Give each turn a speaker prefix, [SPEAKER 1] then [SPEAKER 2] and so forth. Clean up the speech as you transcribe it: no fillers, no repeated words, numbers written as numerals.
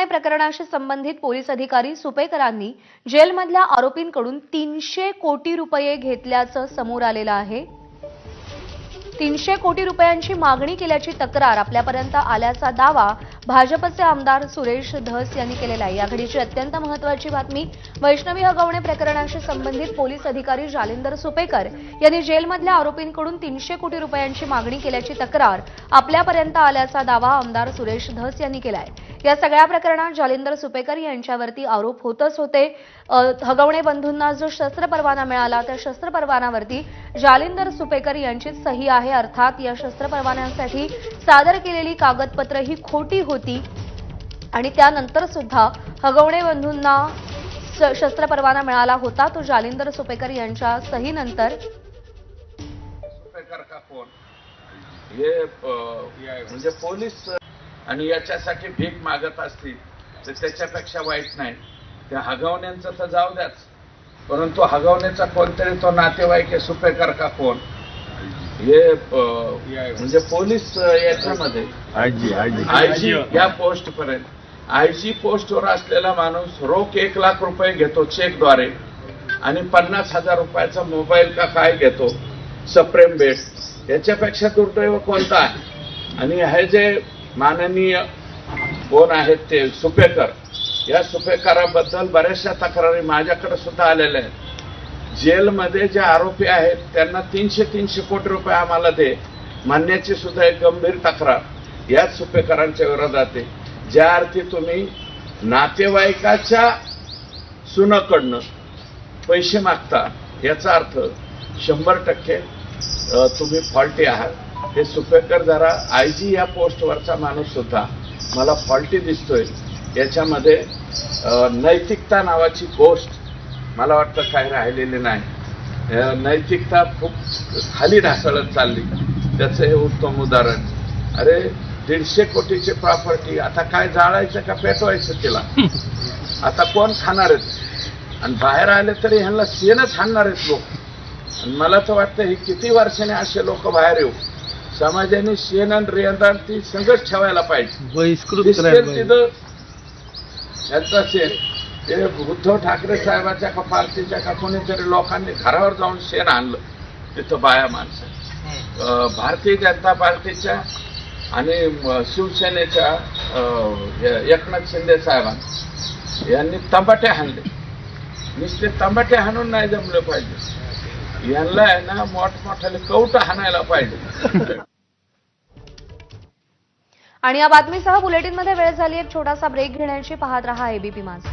[SPEAKER 1] प्रकरणाशी संबंधित पोलीस अधिकारी सुपेकरांनी जेलमधल्या आरोपींकडून 300 कोटी रुपये घेतल्याचं समोर आलेलं आहे। 300 कोटी रुपयांची मागणी केल्याची तक्रार आपल्यापर्यंत आल्याचा दावा भाजपचे आमदार सुरेश धस यांनी केलेला आहे। या घडीची अत्यंत महत्त्वाची बातमी। वैष्णवी हगवणे प्रकरणाशी संबंधित पोलीस अधिकारी जालिंदर सुपेकर यांनी जेलमधल्या आरोपींकडून 300 कोटी रुपयांची मागणी केल्याची तक्रार आपल्यापर्यंत आल्याचा दावा आमदार सुरेश धस यांनी केला आहे। या सगळ्या प्रकरणात जालिंदर सुपेकर यांच्यावरती आरोप होतच होते। हगवणे बंधूंना जो शस्त्र परवाना मिळाला त्या शस्त्र परवान्यावरती जालिंदर सुपेकर यांची सही आहे। अर्थात या शस्त्र परवान्यासाठी सादर केलेली कागदपत्र ही खोटी होती आणि त्यानंतर सुद्धा हगवणे बंधूंना शस्त्र परवाना मिळाला होता तो जालिंदर सुपेकर यांच्या सहीनंतर।
[SPEAKER 2] सुपेकर का कोण हे म्हणजे पोलीस आणि याच्यासाठी भीक मागत असतील तर त्याच्यापेक्षा वाईट नाही। त्या हगवण्यांचं तर जाऊ द्याच, परंतु हगवण्याचा कोणतरी तो नातेवाईक आहे सुपेकर का कोण हे म्हणजे पोलीस याच्यामध्ये आयजी या पोस्ट पर्यंत आयजी पोस्टवर असलेला माणूस रोख 1 लाख रुपये घेतो चेकद्वारे आणि 50,000 रुपयाचा मोबाईल का काय घेतो सप्रेम भेट। याच्यापेक्षा दुर्दैव कोणता आहे? आणि हे जे माननीय कोण आहेत ते सुपेकर, या सुपेकराबद्दल बऱ्याचशा तक्रारी माझ्याकडे सुद्धा आलेल्या आहेत। जेलमध्ये जे आरोपी आहेत त्यांना 300 कोटी रुपये आम्हाला दे मानण्याची सुद्धा एक गंभीर तक्रार याच सुपेकरांच्या विरोधात आहे। ज्या अर्थी तुम्ही नातेवाईकाच्या सुनाकडनं पैसे मागता याचा अर्थ 100% तुम्ही फॉल्टी आहात। हे सुपेकर जरा आयजी या पोस्टवरचा माणूस सुद्धा मला फॉल्टी दिसतोय। याच्यामध्ये नैतिकता नावाची गोष्ट मला वाटतं काही राहिलेली नाही। नैतिकता खूप खाली ढासळत चालली, त्याचं हे उत्तम उदाहरण। अरे 150 कोटीची प्रॉपर्टी आता काय जाळायचं का पेटवायचं तिला? आता कोण खाणार आहेत? आणि बाहेर आले तरी ह्यांना शेणच हाणणार आहेत लोक। आणि मला तर वाटतं हे किती वर्षाने असे लोक बाहेर येऊ। समाजाने शेण आणि रेंदाण ती संघर्ष ठेवायला पाहिजे। याचा शेण ते उद्धव ठाकरे साहेबाच्या का पार्टीच्या का कोणीतरी लोकांनी घरावर जाऊन शेण आणलं तिथं बाया माणसं। भारतीय जनता पार्टीच्या आणि शिवसेनेच्या एकनाथ शिंदे साहेबांनी यांनी तंबाटे हाणले। नुसते तंबाटे हाणून नाही जमले पाहिजे, यांना आहे ना मोठमोठ्याने कवट हाणायला पाहिजे।
[SPEAKER 1] आणि या बातमीसह बुलेटिनमध्ये वेळ झाली एक छोटासा ब्रेक घेण्याची। पाहत रहा एबीपी माझा।